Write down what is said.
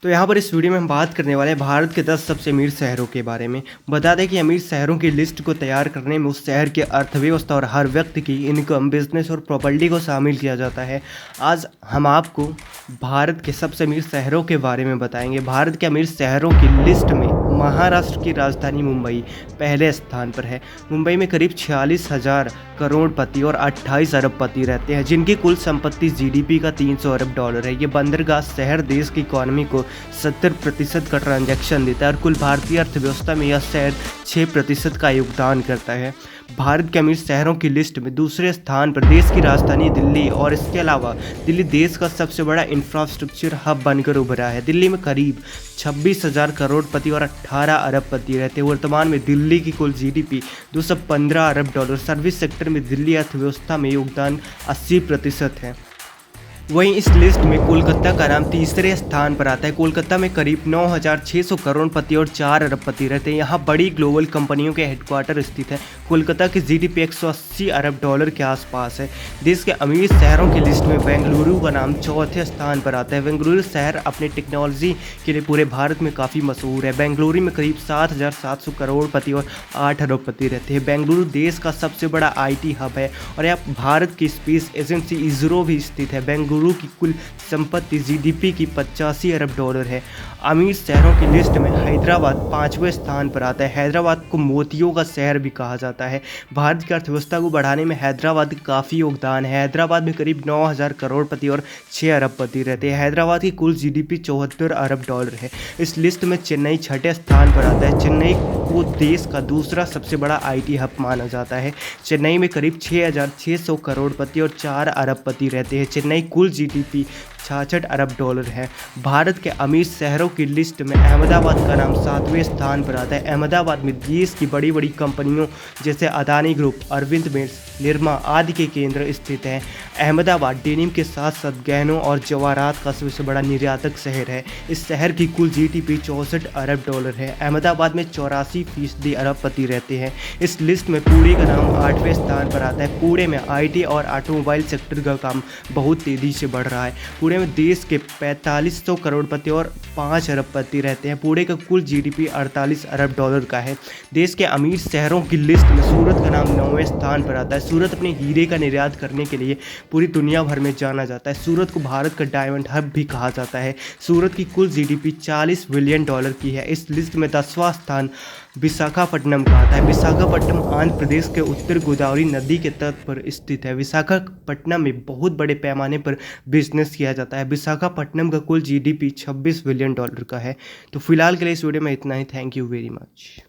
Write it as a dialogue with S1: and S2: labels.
S1: तो यहाँ पर इस वीडियो में हम बात करने वाले हैं भारत के 10 सबसे अमीर शहरों के बारे में। बता दें कि अमीर शहरों की लिस्ट को तैयार करने में उस शहर की अर्थव्यवस्था और हर व्यक्ति की इनकम, बिजनेस और प्रॉपर्टी को शामिल किया जाता है। आज हम आपको भारत के सबसे अमीर शहरों के बारे में बताएंगे। भारत के अमीर शहरों की लिस्ट में महाराष्ट्र की राजधानी मुंबई पहले स्थान पर है। मुंबई में करीब 46,000 करोड़पति और 28 अरबपति रहते हैं, जिनकी कुल संपत्ति जीडीपी का 300 अरब डॉलर है। ये बंदरगाह शहर देश की इकोनॉमी को 70% का ट्रांजैक्शन देता है और कुल भारतीय अर्थव्यवस्था में यह शहर 6% का योगदान करता है। भारत के अमीर शहरों की लिस्ट में दूसरे स्थान पर देश की राजधानी दिल्ली और इसके अलावा दिल्ली देश का सबसे बड़ा इंफ्रास्ट्रक्चर हब बनकर उभरा है। दिल्ली में करीब 26,000 करोड़पति और 18 अरबपति रहते हैं। वर्तमान में दिल्ली की कुल जीडीपी 215 अरब डॉलर। सर्विस सेक्टर में दिल्ली अर्थव्यवस्था में योगदान 80% है। वहीं इस लिस्ट में कोलकाता का नाम तीसरे स्थान पर आता है। कोलकाता में करीब 9,600 करोड़पति और 4 अरबपति रहते हैं। यहाँ बड़ी ग्लोबल कंपनियों के हेडक्वार्टर स्थित है। कोलकाता की जीडीपी 180 अरब डॉलर के आसपास है। देश के अमीर शहरों की लिस्ट में बेंगलुरु का नाम चौथे स्थान पर आता है। बेंगलुरु शहर अपने टेक्नोलॉजी के लिए पूरे भारत में काफ़ी मशहूर है। बेंगलुरु में करीब 7,700 करोड़पति और 8 अरबपति रहते हैं। बेंगलुरु देश का सबसे बड़ा IT हब है और यहाँ भारत की स्पेस एजेंसी इसरो भी स्थित है। बेंगलुरु की कुल संपत्ति जीडीपी की 85 अरब डॉलर है। अमीर शहरों की लिस्ट में हैदराबाद 5वें स्थान पर आता है। हैदराबाद को मोतियों का शहर भी कहा जाता है। भारत की अर्थव्यवस्था को बढ़ाने में हैदराबाद का काफ़ी योगदान है। हैदराबाद में करीब 9,000 करोड़पति और 6 अरबपति रहते हैं। हैदराबाद की कुल जीडीपी 74 अरब डॉलर है। इस लिस्ट में चेन्नई 6ठे स्थान पर आता है। चेन्नई को देश का दूसरा सबसे बड़ा IT हब माना जाता है। चेन्नई में करीब 6,600 करोड़पति और 4 अरबपति रहते हैं। चेन्नई कुल जीडीपी 66 अरब डॉलर है। भारत के अमीर शहरों की लिस्ट में अहमदाबाद का नाम 7वें स्थान पर आता है। अहमदाबाद में देश की बड़ी बड़ी कंपनियों जैसे अदानी ग्रुप, अरविंद मिल्स, निरमा आदि के केंद्र स्थित हैं। अहमदाबाद डेनिम के साथ साथ गहनों और जवाहरात का सबसे बड़ा निर्यातक शहर है। इस शहर की कुल जीडीपी 64 अरब डॉलर है। अहमदाबाद में 84% अरबपति रहते हैं। इस लिस्ट में पुणे का नाम 8वें स्थान पर आता है। पुणे में IT और ऑटोमोबाइल सेक्टर का काम बहुत तेज़ी से बढ़ रहा है। पुणे में देश के 4500 करोड़पति और 5 अरबपति रहते हैं। पुणे का कुल जीडीपी 48 अरब डॉलर का है। देश के अमीर शहरों की लिस्ट में सूरत का नाम 9वें स्थान पर आता है। सूरत अपने हीरे का निर्यात करने के लिए पूरी दुनिया भर में जाना जाता है। सूरत को भारत का डायमंड हब भी कहा जाता है। सूरत की कुल जीडीपी 40 बिलियन डॉलर की है। इस लिस्ट में 10वां स्थान विशाखापट्टनम का आता है। विशाखापट्टनम आंध्र प्रदेश के उत्तर गोदावरी नदी के तट पर स्थित है। विशाखापट्टनम में बहुत बड़े पैमाने पर बिजनेस किया जाता है। विशाखापट्टनम का कुल जीडीपी 26 बिलियन डॉलर का है। तो फिलहाल के लिए इस वीडियो में इतना ही। Thank you very much.